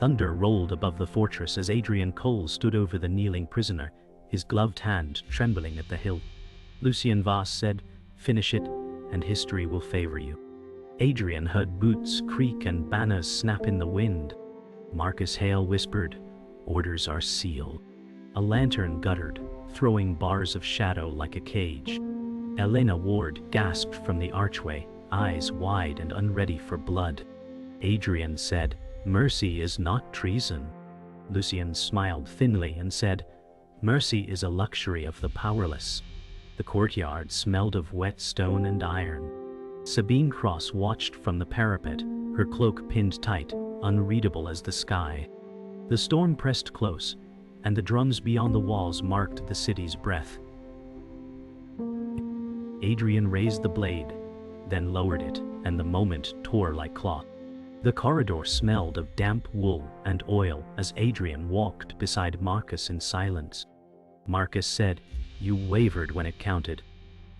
Thunder rolled above the fortress as Adrian Cole stood over the kneeling prisoner, his gloved hand trembling at the hilt. Lucien Voss said, "Finish it, and history will favor you." Adrian heard boots creak and banners snap in the wind. Marcus Hale whispered, "Orders are sealed." A lantern guttered, throwing bars of shadow like a cage. Elena Ward gasped from the archway, eyes wide and unready for blood. Adrian said, "Mercy is not treason." Lucien smiled thinly and said, "Mercy is a luxury of the powerless." The courtyard smelled of wet stone and iron. Sabine Cross watched from the parapet, her cloak pinned tight, unreadable as the sky. The storm pressed close, and the drums beyond the walls marked the city's breath. Adrian raised the blade, then lowered it, and the moment tore like cloth. The corridor smelled of damp wool and oil as Adrian walked beside Marcus in silence. Marcus said, "You wavered when it counted."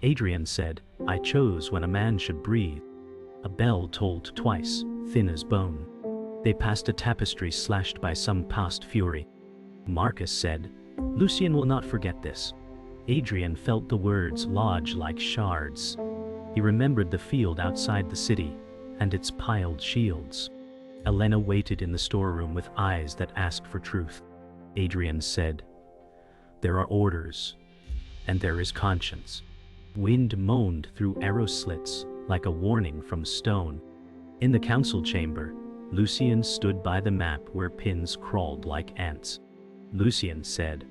Adrian said, "I chose when a man should breathe." A bell tolled twice, thin as bone. They passed a tapestry slashed by some past fury. Marcus said, "Lucien will not forget this." Adrian felt the words lodge like shards. He remembered the field outside the city and its piled shields. Elena waited in the storeroom with eyes that asked for truth. Adrian said, "There are orders, and there is conscience." Wind moaned through arrow slits like a warning from stone. In the council chamber, Lucien stood by the map where pins crawled like ants. Lucien said,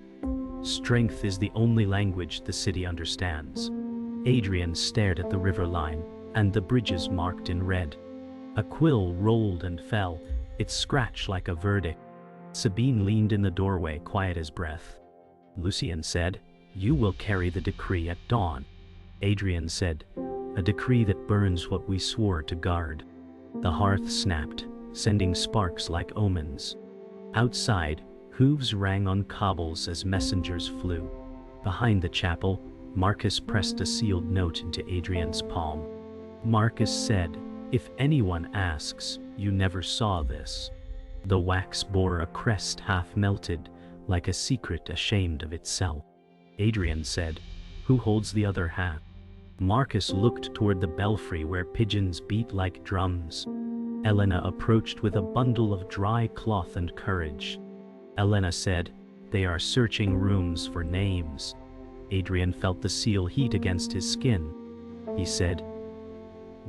"Strength is the only language the city understands." Adrian stared at the river line and the bridges marked in red. A quill rolled and fell, its scratch like a verdict. Sabine leaned in the doorway, quiet as breath. Lucien said, "You will carry the decree at dawn." Adrian said, "A decree that burns what we swore to guard." The hearth snapped, sending sparks like omens. Outside, hooves rang on cobbles as messengers flew. Behind the chapel, Marcus pressed a sealed note into Adrian's palm. Marcus said, "If anyone asks, you never saw this." The wax bore a crest half melted, like a secret ashamed of itself. Adrian said, "Who holds the other half?" Marcus looked toward the belfry where pigeons beat like drums. Elena approached with a bundle of dry cloth and courage. Elena said, "They are searching rooms for names." Adrian felt the seal heat against his skin. He said,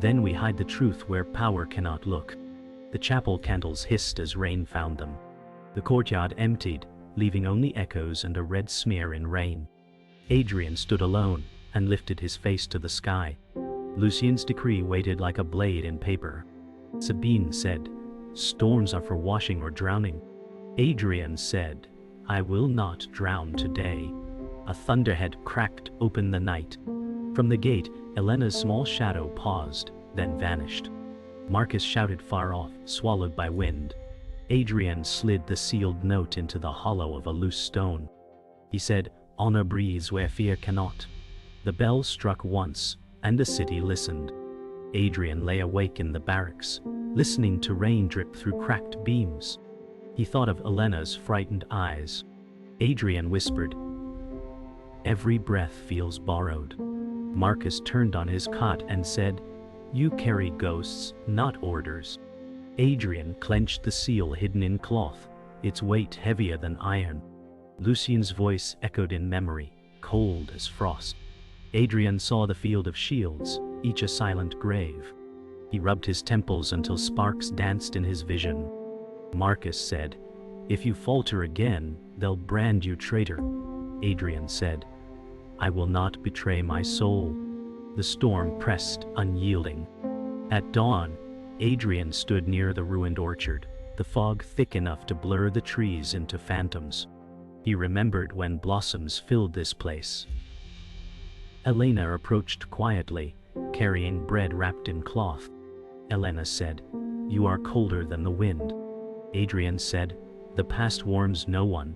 "Then we hide the truth where power cannot look." The chapel candles hissed as rain found them. The courtyard emptied, leaving only echoes and a red smear in rain. Adrian stood alone and lifted his face to the sky. Lucien's decree waited like a blade in paper. Sabine said, "Storms are for washing or drowning." Adrian said, "I will not drown today." A thunderhead cracked open the night. From the gate, Elena's small shadow paused, then vanished. Marcus shouted far off, swallowed by wind. Adrian slid the sealed note into the hollow of a loose stone. He said, "Honor breathes where fear cannot." The bell struck once, and the city listened. Adrian lay awake in the barracks, listening to rain drip through cracked beams. He thought of Elena's frightened eyes. Adrian whispered, "Every breath feels borrowed." Marcus turned on his cot and said, "You carry ghosts, not orders." Adrian clenched the seal hidden in cloth, its weight heavier than iron. Lucien's voice echoed in memory, cold as frost. Adrian saw the field of shields, each a silent grave. He rubbed his temples until sparks danced in his vision. Marcus said, "If you falter again, they'll brand you traitor." Adrian said, "I will not betray my soul." The storm pressed, unyielding. At dawn, Adrian stood near the ruined orchard, the fog thick enough to blur the trees into phantoms. He remembered when blossoms filled this place. Elena approached quietly, carrying bread wrapped in cloth. Elena said, "You are colder than the wind." Adrian said, "The past warms no one."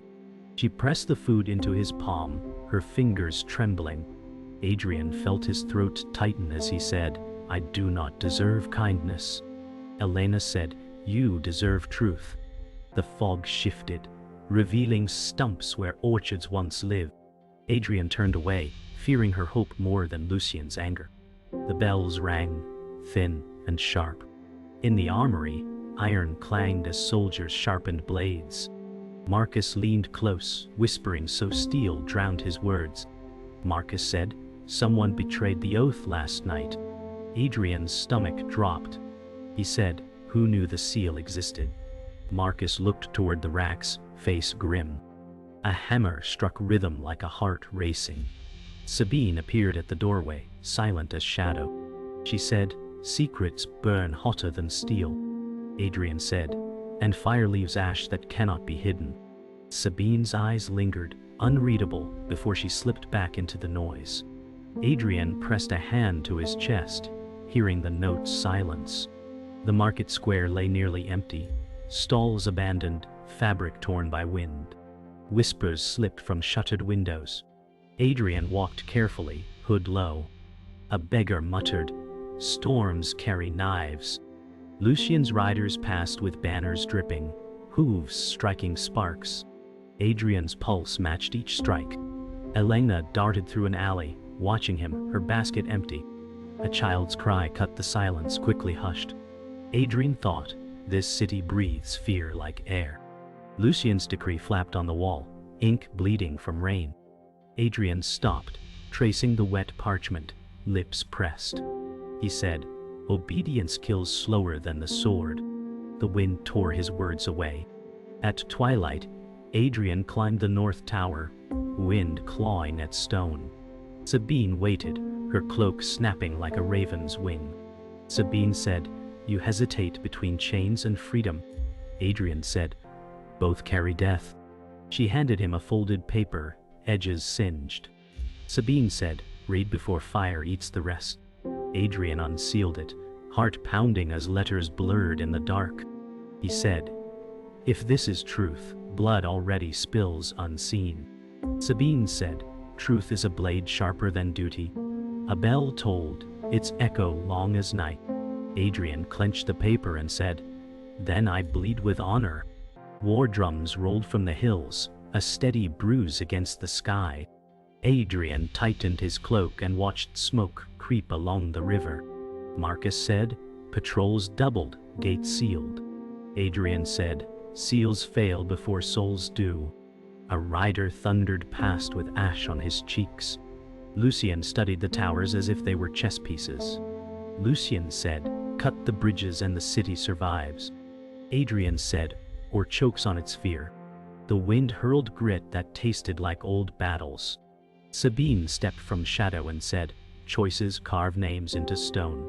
She pressed the food into his palm, her fingers trembling. Adrian felt his throat tighten as he said, "I do not deserve kindness." Elena said, "You deserve truth." The fog shifted, revealing stumps where orchards once lived. Adrian turned away, fearing her hope more than Lucien's anger. The bells rang, thin and sharp. In the armory, iron clanged as soldiers sharpened blades. Marcus leaned close, whispering so steel drowned his words. Marcus said, "Someone betrayed the oath last night." Adrian's stomach dropped. He said, "Who knew the seal existed?" Marcus looked toward the racks, face grim. A hammer struck rhythm like a heart racing. Sabine appeared at the doorway, silent as shadow. She said, "Secrets burn hotter than steel." Adrian said, "And fire leaves ash that cannot be hidden." Sabine's eyes lingered, unreadable, before she slipped back into the noise. Adrian pressed a hand to his chest, hearing the note's silence. The market square lay nearly empty, stalls abandoned, fabric torn by wind. Whispers slipped from shuttered windows. Adrian walked carefully, hood low. A beggar muttered, "Storms carry knives." Lucien's riders passed with banners dripping, hooves striking sparks. Adrian's pulse matched each strike. Elena darted through an alley, watching him, her basket empty. A child's cry cut the silence, quickly hushed. Adrian thought, "This city breathes fear like air." Lucien's decree flapped on the wall, ink bleeding from rain. Adrian stopped, tracing the wet parchment, lips pressed. He said, "Obedience kills slower than the sword." The wind tore his words away. At twilight, Adrian climbed the north tower, wind clawing at stone. Sabine waited, her cloak snapping like a raven's wing. Sabine said, "You hesitate between chains and freedom." Adrian said, "Both carry death." She handed him a folded paper, edges singed. Sabine said, "Read before fire eats the rest." Adrian unsealed it, heart pounding as letters blurred in the dark. He said, "If this is truth, blood already spills unseen." Sabine said, "Truth is a blade sharper than duty." A bell tolled, its echo long as night. Adrian clenched the paper and said, "Then I bleed with honor." War drums rolled from the hills, a steady bruise against the sky. Adrian tightened his cloak and watched smoke creep along the river. Marcus said, "Patrols doubled, gates sealed." Adrian said, "Seals fail before souls do." A rider thundered past with ash on his cheeks. Lucien studied the towers as if they were chess pieces. Lucien said, "Cut the bridges and the city survives." Adrian said, "Or chokes on its fear." The wind hurled grit that tasted like old battles. Sabine stepped from shadow and said, "Choices carve names into stone."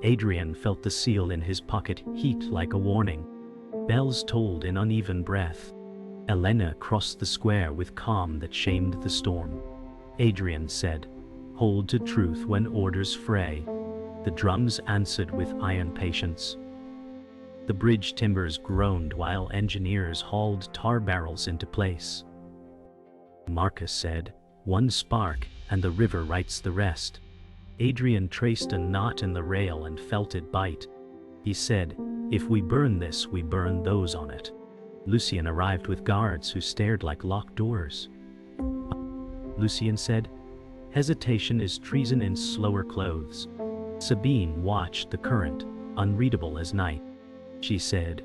Adrian felt the seal in his pocket heat like a warning. Bells tolled in uneven breath. Elena crossed the square with calm that shamed the storm. Adrian said, "Hold to truth when orders fray." The drums answered with iron patience. The bridge timbers groaned while engineers hauled tar barrels into place. Marcus said, "One spark, and the river writes the rest." Adrian traced a knot in the rail and felt it bite. He said, "If we burn this, we burn those on it." Lucien arrived with guards who stared like locked doors. Lucien said, "Hesitation is treason in slower clothes." Sabine watched the current, unreadable as night. She said,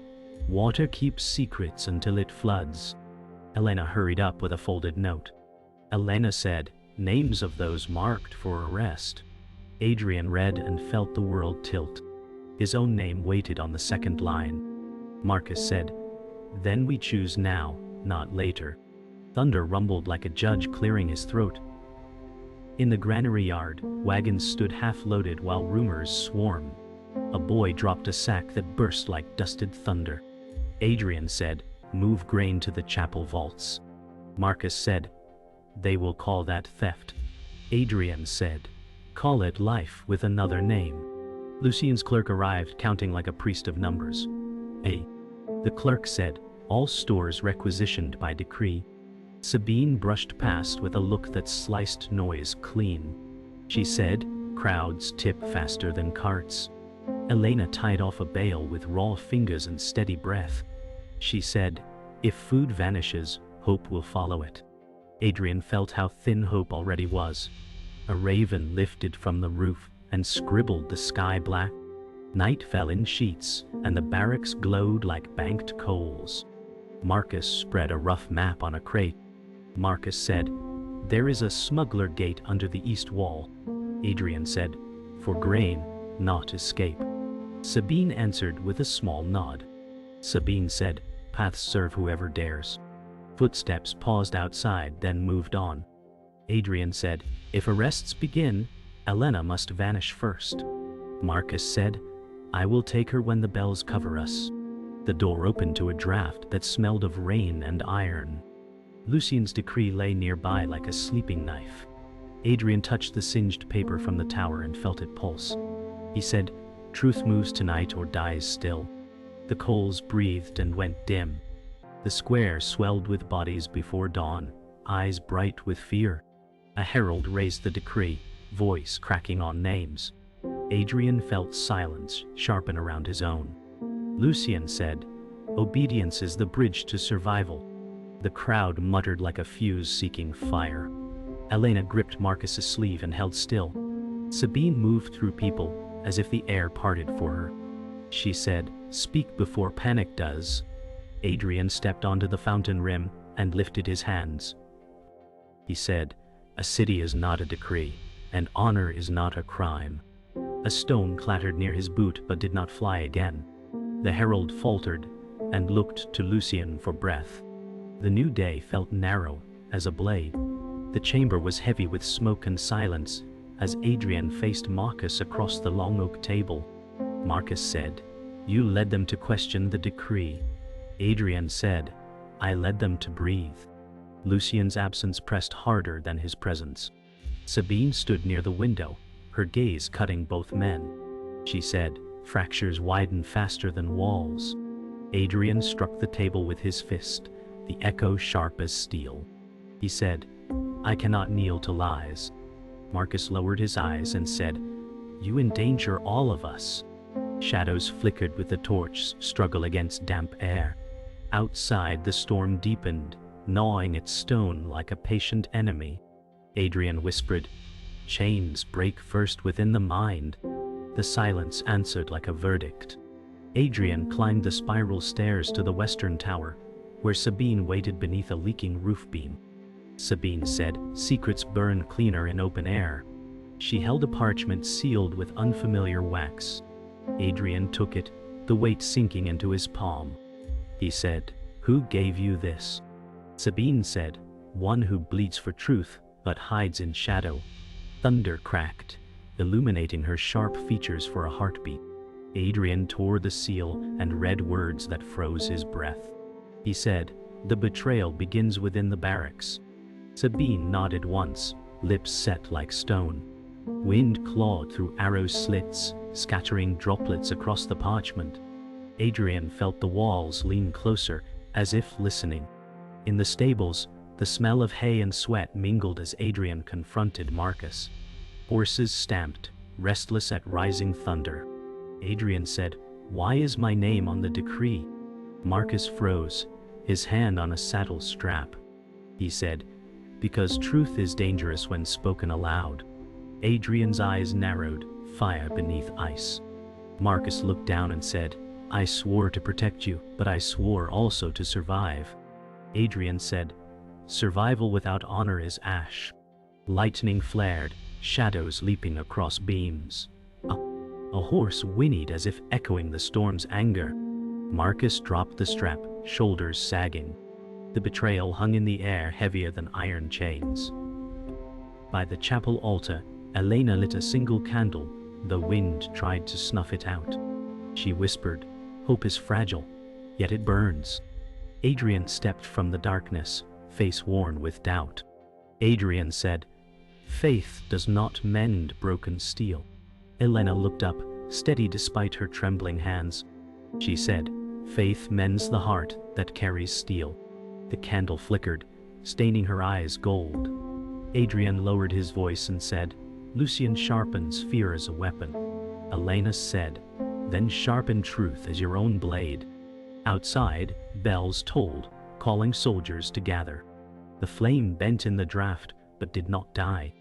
"Water keeps secrets until it floods." Elena hurried up with a folded note. Elena said, "Names of those marked for arrest." Adrian read and felt the world tilt. His own name waited on the second line. Marcus said, "Then we choose now, not later." Thunder rumbled like a judge clearing his throat. In the granary yard, wagons stood half-loaded while rumors swarmed. A boy dropped a sack that burst like dusted thunder. Adrian said, "Move grain to the chapel vaults." Marcus said, "They will call that theft." Adrian said, "Call it life with another name." Lucien's clerk arrived, counting like a priest of numbers. The clerk said, "All stores requisitioned by decree." Sabine brushed past with a look that sliced noise clean. She said, "Crowds tip faster than carts." Elena tied off a bale with raw fingers and steady breath. She said, if food vanishes, hope will follow it. Adrian felt how thin hope already was. A raven lifted from the roof and scribbled the sky black. Night fell in sheets, and the barracks glowed like banked coals. Marcus spread a rough map on a crate. Marcus said, there is a smuggler gate under the east wall. Adrian said, for grain, not escape. Sabine answered with a small nod. Sabine said, paths serve whoever dares. Footsteps paused outside, then moved on. Adrian said, if arrests begin, Elena must vanish first. Marcus said, I will take her when the bells cover us. The door opened to a draft that smelled of rain and iron. Lucien's decree lay nearby like a sleeping knife. Adrian touched the singed paper from the tower and felt it pulse. He said, truth moves tonight or dies still. The coals breathed and went dim. The square swelled with bodies before dawn, eyes bright with fear. A herald raised the decree, voice cracking on names. Adrian felt silence sharpen around his own. Lucien said, obedience is the bridge to survival. The crowd muttered like a fuse seeking fire. Elena gripped Marcus's sleeve and held still. Sabine moved through people as if the air parted for her. She said, speak before panic does. Adrian stepped onto the fountain rim and lifted his hands. He said, a city is not a decree, and honor is not a crime. A stone clattered near his boot but did not fly again. The herald faltered and looked to Lucien for breath. The new day felt narrow as a blade. The chamber was heavy with smoke and silence as Adrian faced Marcus across the long oak table. Marcus said, you led them to question the decree. Adrian said, I led them to breathe. Lucien's absence pressed harder than his presence. Sabine stood near the window, her gaze cutting both men. She said, fractures widen faster than walls. Adrian struck the table with his fist, the echo sharp as steel. He said, I cannot kneel to lies. Marcus lowered his eyes and said, you endanger all of us. Shadows flickered with the torch's struggle against damp air. Outside, the storm deepened, gnawing at stone like a patient enemy. Adrian whispered, chains break first within the mind. The silence answered like a verdict. Adrian climbed the spiral stairs to the western tower, where Sabine waited beneath a leaking roof beam. Sabine said, secrets burn cleaner in open air. She held a parchment sealed with unfamiliar wax. Adrian took it, the weight sinking into his palm. He said, who gave you this? Sabine said, one who bleeds for truth but hides in shadow. Thunder cracked, illuminating her sharp features for a heartbeat. Adrian tore the seal and read words that froze his breath. He said, the betrayal begins within the barracks. Sabine nodded once, lips set like stone. Wind clawed through arrow slits, scattering droplets across the parchment. Adrian felt the walls lean closer, as if listening. In the stables, the smell of hay and sweat mingled as Adrian confronted Marcus. Horses stamped, restless at rising thunder. Adrian said, why is my name on the decree? Marcus froze, his hand on a saddle strap. He said, because truth is dangerous when spoken aloud. Adrian's eyes narrowed, fire beneath ice. Marcus looked down and said, I swore to protect you, but I swore also to survive. Adrian said, survival without honor is ash. Lightning flared, shadows leaping across beams. A horse whinnied as if echoing the storm's anger. Marcus dropped the strap, shoulders sagging. The betrayal hung in the air heavier than iron chains. By the chapel altar, Elena lit a single candle. The wind tried to snuff it out. She whispered, hope is fragile, yet it burns. Adrian stepped from the darkness, face worn with doubt. Adrian said, faith does not mend broken steel. Elena looked up, steady despite her trembling hands. She said, faith mends the heart that carries steel. The candle flickered, staining her eyes gold. Adrian lowered his voice and said, Lucien sharpens fear as a weapon. Elena said, then sharpen truth as your own blade. Outside, bells tolled, calling soldiers to gather. The flame bent in the draught, but did not die.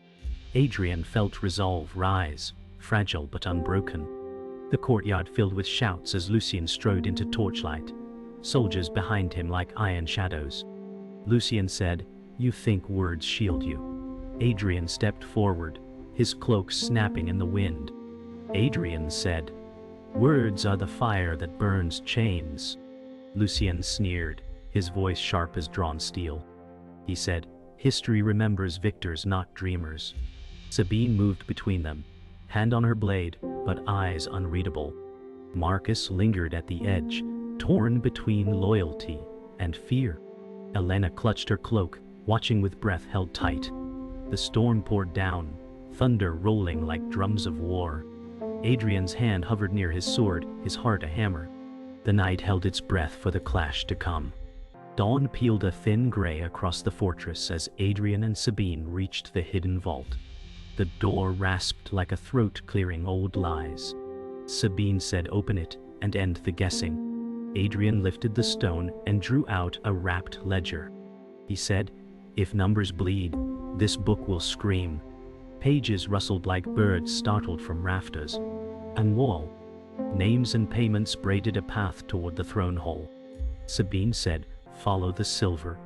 Adrian felt resolve rise, fragile but unbroken. The courtyard filled with shouts as Lucien strode into torchlight, soldiers behind him like iron shadows. Lucien said, "You think words shield you." Adrian stepped forward, his cloak snapping in the wind. Adrian said, "Words are the fire that burns chains." Lucien sneered, his voice sharp as drawn steel. He said, "History remembers victors, not dreamers." Sabine moved between them, hand on her blade, but eyes unreadable. Marcus lingered at the edge, torn between loyalty and fear. Elena clutched her cloak, watching with breath held tight. The storm poured down, thunder rolling like drums of war. Adrian's hand hovered near his sword, his heart a hammer. The night held its breath for the clash to come. Dawn peeled a thin gray across the fortress as Adrian and Sabine reached the hidden vault. The door rasped like a throat clearing old lies. Sabine said, "Open it and end the guessing." Adrian lifted the stone and drew out a wrapped ledger. He said, "If numbers bleed, this book will scream." Pages rustled like birds startled from rafters. And wall, names and payments braided a path toward the throne hall. Sabine said, "Follow the silver,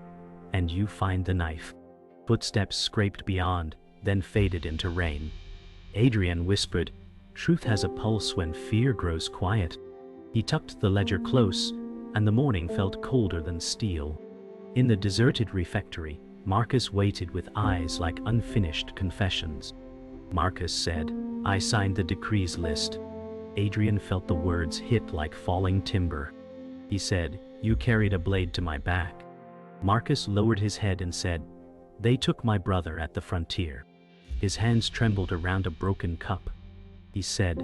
and you find the knife." Footsteps scraped beyond, then faded into rain. Adrian whispered, "Truth has a pulse when fear grows quiet." He tucked the ledger close, and the morning felt colder than steel. In the deserted refectory, Marcus waited with eyes like unfinished confessions. Marcus said, "I signed the decrees list." Adrian felt the words hit like falling timber. He said, "You carried a blade to my back." Marcus lowered his head and said, "They took my brother at the frontier." His hands trembled around a broken cup. He said,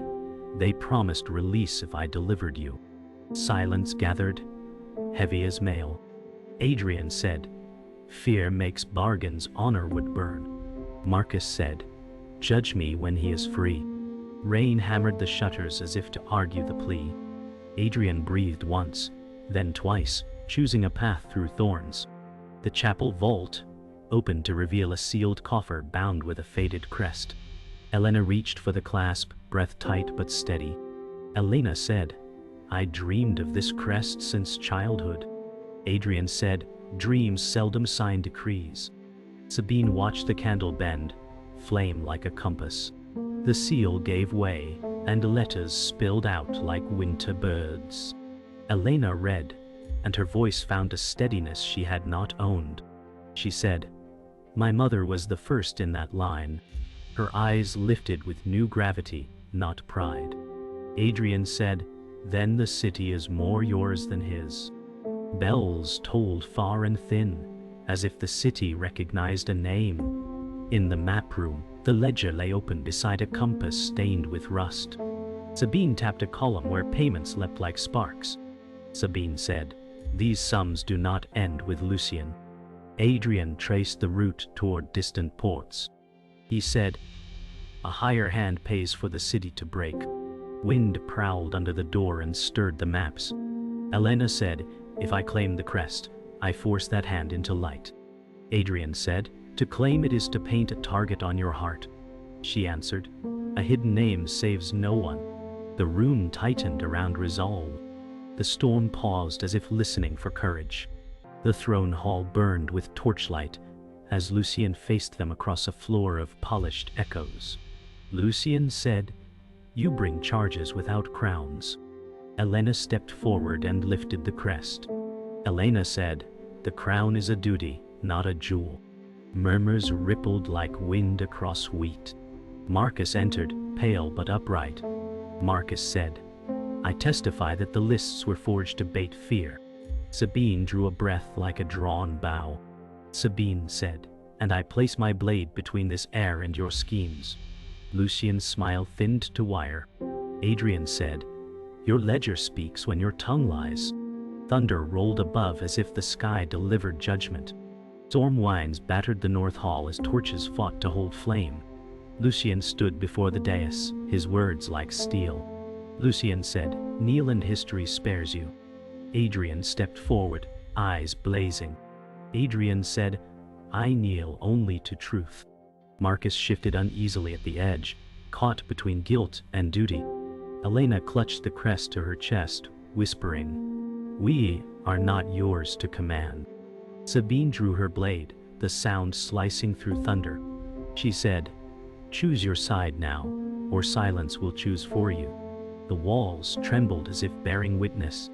"They promised release if I delivered you." Silence gathered, heavy as mail. Adrian said, "Fear makes bargains honor would burn." Marcus said, "Judge me when he is free." Rain hammered the shutters as if to argue the plea. Adrian breathed once, then twice, choosing a path through thorns. The chapel vault opened to reveal a sealed coffer bound with a faded crest. Elena reached for the clasp, breath tight but steady. Elena said, "I dreamed of this crest since childhood." Adrian said, "Dreams seldom sign decrees." Sabine watched the candle bend, flame like a compass. The seal gave way, and letters spilled out like winter birds. Elena read, and her voice found a steadiness she had not owned. She said, "My mother was the first in that line." Her eyes lifted with new gravity, not pride. Adrian said, "Then the city is more yours than his." Bells tolled far and thin, as if the city recognized a name. In the map room, the ledger lay open beside a compass stained with rust. Sabine tapped a column where payments leapt like sparks. Sabine said, "These sums do not end with Lucien." Adrian traced the route toward distant ports. He said, "A higher hand pays for the city to break." Wind prowled under the door and stirred the maps. Elena said, "If I claim the crest, I force that hand into light." Adrian said, "To claim it is to paint a target on your heart." She answered, "A hidden name saves no one." The room tightened around resolve. The storm paused as if listening for courage. The throne hall burned with torchlight as Lucien faced them across a floor of polished echoes. Lucien said, "You bring charges without crowns." Elena stepped forward and lifted the crest. Elena said, "The crown is a duty, not a jewel." Murmurs rippled like wind across wheat. Marcus entered, pale but upright. Marcus said, "I testify that the lists were forged to bait fear." Sabine drew a breath like a drawn bow. Sabine said, "And I place my blade between this heir and your schemes." Lucien's smile thinned to wire. Adrian said, "Your ledger speaks when your tongue lies." Thunder rolled above as if the sky delivered judgment. Storm winds battered the north hall as torches fought to hold flame. Lucien stood before the dais, his words like steel. Lucien said, "Kneel and history spares you." Adrian stepped forward, eyes blazing. Adrian said, "I kneel only to truth." Marcus shifted uneasily at the edge, caught between guilt and duty. Elena clutched the crest to her chest, whispering, "We are not yours to command." Sabine drew her blade, the sound slicing through thunder. She said, "Choose your side now, or silence will choose for you." The walls trembled as if bearing witness.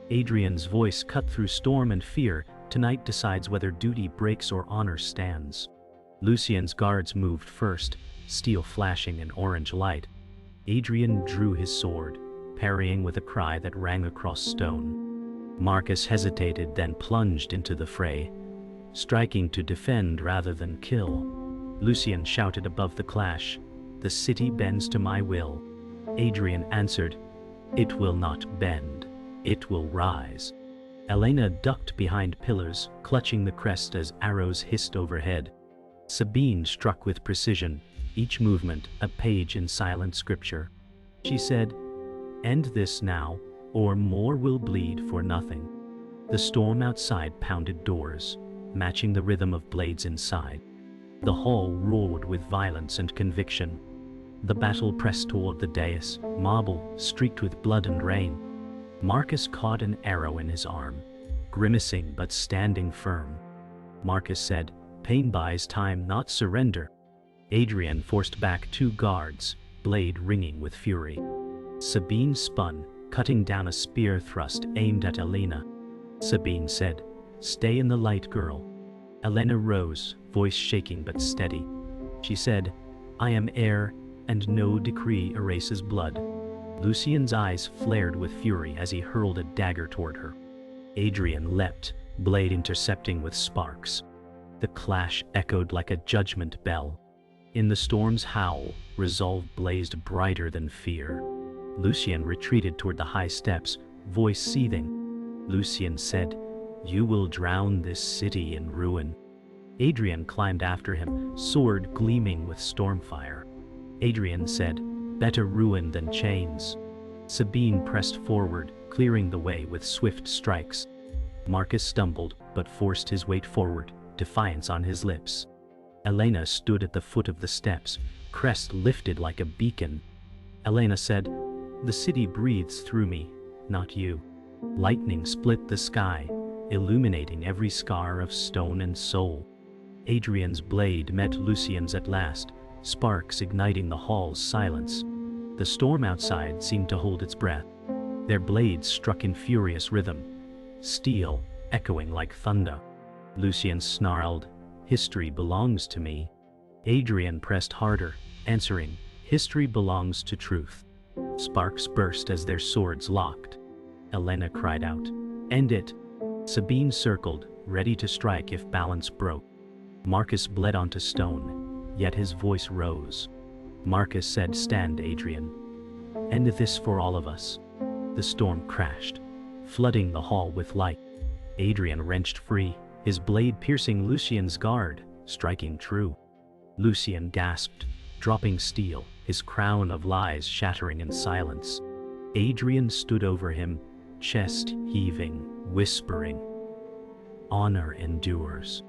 Adrian's voice cut through storm and fear. "Tonight decides whether duty breaks or honor stands." Lucien's guards moved first, steel flashing in orange light. Adrian drew his sword, parrying with a cry that rang across stone. Marcus hesitated, then plunged into the fray, striking to defend rather than kill. Lucien shouted above the clash, "The city bends to my will." Adrian answered, "It will not bend, it will rise." Elena ducked behind pillars, clutching the crest as arrows hissed overhead. Sabine struck with precision, each movement a page in silent scripture. She said, "End this now, or more will bleed for nothing." The storm outside pounded doors, matching the rhythm of blades inside. The hall roared with violence and conviction. The battle pressed toward the dais, marble streaked with blood and rain. Marcus caught an arrow in his arm, grimacing but standing firm. Marcus said, "Pain buys time, not surrender." Adrian forced back 2 guards, blade ringing with fury. Sabine spun, cutting down a spear thrust aimed at Elena. Sabine said, "Stay in the light, girl." Elena rose, voice shaking but steady. She said, "I am heir, and no decree erases blood." Lucien's eyes flared with fury as he hurled a dagger toward her. Adrian leapt, blade intercepting with sparks. The clash echoed like a judgment bell. In the storm's howl, resolve blazed brighter than fear. Lucien retreated toward the high steps, voice seething. Lucien said, "You will drown this city in ruin." Adrian climbed after him, sword gleaming with stormfire. Adrian said, "Better ruin than chains." Sabine pressed forward, clearing the way with swift strikes. Marcus stumbled, but forced his weight forward, defiance on his lips. Elena stood at the foot of the steps, crest lifted like a beacon. Elena said, "The city breathes through me, not you." Lightning split the sky, illuminating every scar of stone and soul. Adrian's blade met Lucien's at last, sparks igniting the hall's silence. The storm outside seemed to hold its breath. Their blades struck in furious rhythm, steel echoing like thunder. Lucien snarled, "History belongs to me." Adrian pressed harder, answering, "History belongs to truth." Sparks burst as their swords locked. Elena cried out, "End it!" Sabine circled, ready to strike if balance broke. Marcus bled onto stone, yet his voice rose. Marcus said, "Stand, Adrian. End this for all of us." The storm crashed, flooding the hall with light. Adrian wrenched free, his blade piercing Lucien's guard, striking true. Lucien gasped, dropping steel, his crown of lies shattering in silence. Adrian stood over him, chest heaving, whispering, "Honor endures."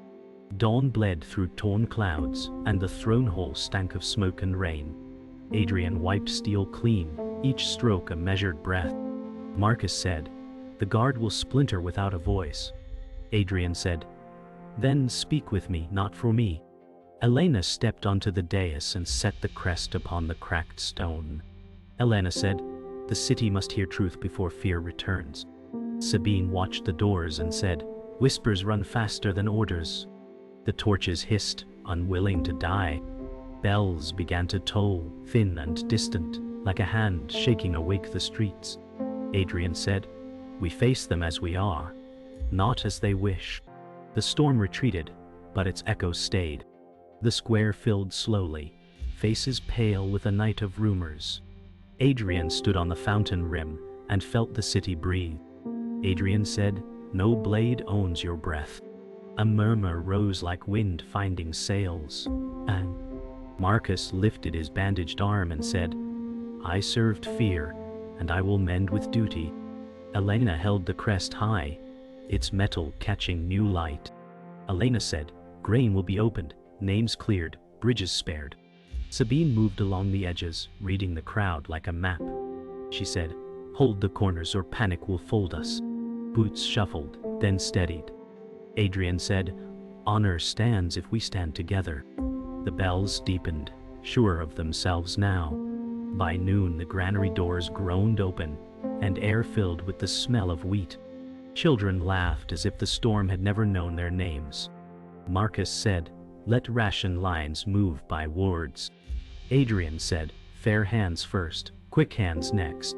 Dawn bled through torn clouds, and the throne hall stank of smoke and rain. Adrian wiped steel clean, each stroke a measured breath. Marcus said, "The guard will splinter without a voice." Adrian said, "Then speak with me, not for me." Elena stepped onto the dais and set the crest upon the cracked stone. Elena said, "The city must hear truth before fear returns." Sabine watched the doors and said, "Whispers run faster than orders." The torches hissed, unwilling to die. Bells began to toll, thin and distant, like a hand shaking awake the streets. Adrian said, "We face them as we are, not as they wish." The storm retreated, but its echoes stayed. The square filled slowly, faces pale with a night of rumors. Adrian stood on the fountain rim and felt the city breathe. Adrian said, "No blade owns your breath." A murmur rose like wind finding sails, and Marcus lifted his bandaged arm and said, "I served fear, and I will mend with duty." Elena held the crest high, its metal catching new light. Elena said, "Grain will be opened, names cleared, bridges spared." Sabine moved along the edges, reading the crowd like a map. She said, "Hold the corners or panic will fold us." Boots shuffled, then steadied. Adrian said, "Honor stands if we stand together." The bells deepened, sure of themselves now. By noon the granary doors groaned open, and air filled with the smell of wheat. Children laughed as if the storm had never known their names. Marcus said, "Let ration lines move by wards." Adrian said, "Fair hands first, quick hands next."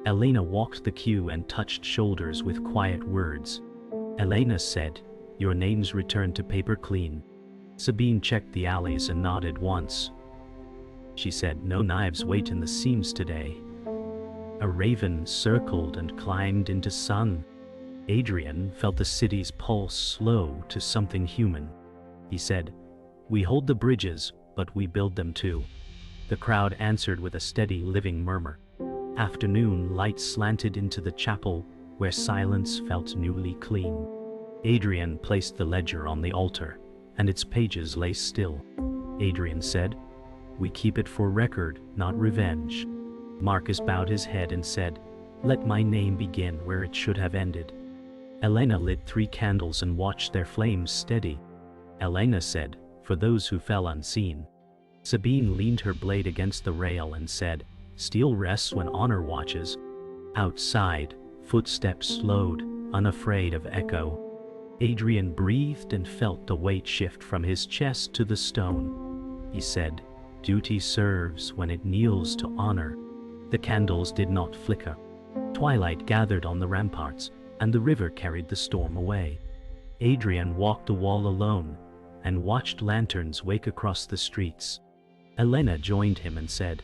Elena walked the queue and touched shoulders with quiet words. Elena said, "Your names return to paper clean." Sabine checked the alleys and nodded once. She said, "No knives wait in the seams today." A raven circled and climbed into sun. Adrian felt the city's pulse slow to something human. He said, "We hold the bridges, but we build them too." The crowd answered with a steady, living murmur. Afternoon light slanted into the chapel, where silence felt newly clean. Adrian placed the ledger on the altar, and its pages lay still. Adrian said, "We keep it for record, not revenge." Marcus bowed his head and said, "Let my name begin where it should have ended." Elena lit 3 candles and watched their flames steady. Elena said, "For those who fell unseen." Sabine leaned her blade against the rail and said, "Steel rests when honor watches." Outside, footsteps slowed, unafraid of echo. Adrian breathed and felt the weight shift from his chest to the stone. He said, "Duty serves when it kneels to honor." The candles did not flicker. Twilight gathered on the ramparts, and the river carried the storm away. Adrian walked the wall alone, and watched lanterns wake across the streets. Elena joined him and said,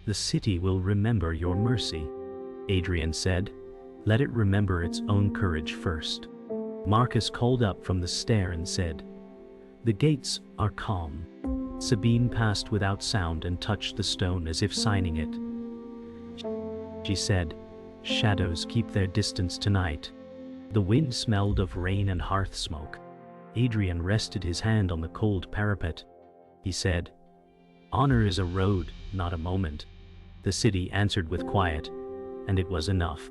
"The city will remember your mercy." Adrian said, "Let it remember its own courage first." Marcus called up from the stair and said, "The gates are calm." Sabine passed without sound and touched the stone as if signing it. She said, "Shadows keep their distance tonight." The wind smelled of rain and hearth smoke. Adrian rested his hand on the cold parapet. He said, "Honor is a road, not a moment." The city answered with quiet, and it was enough.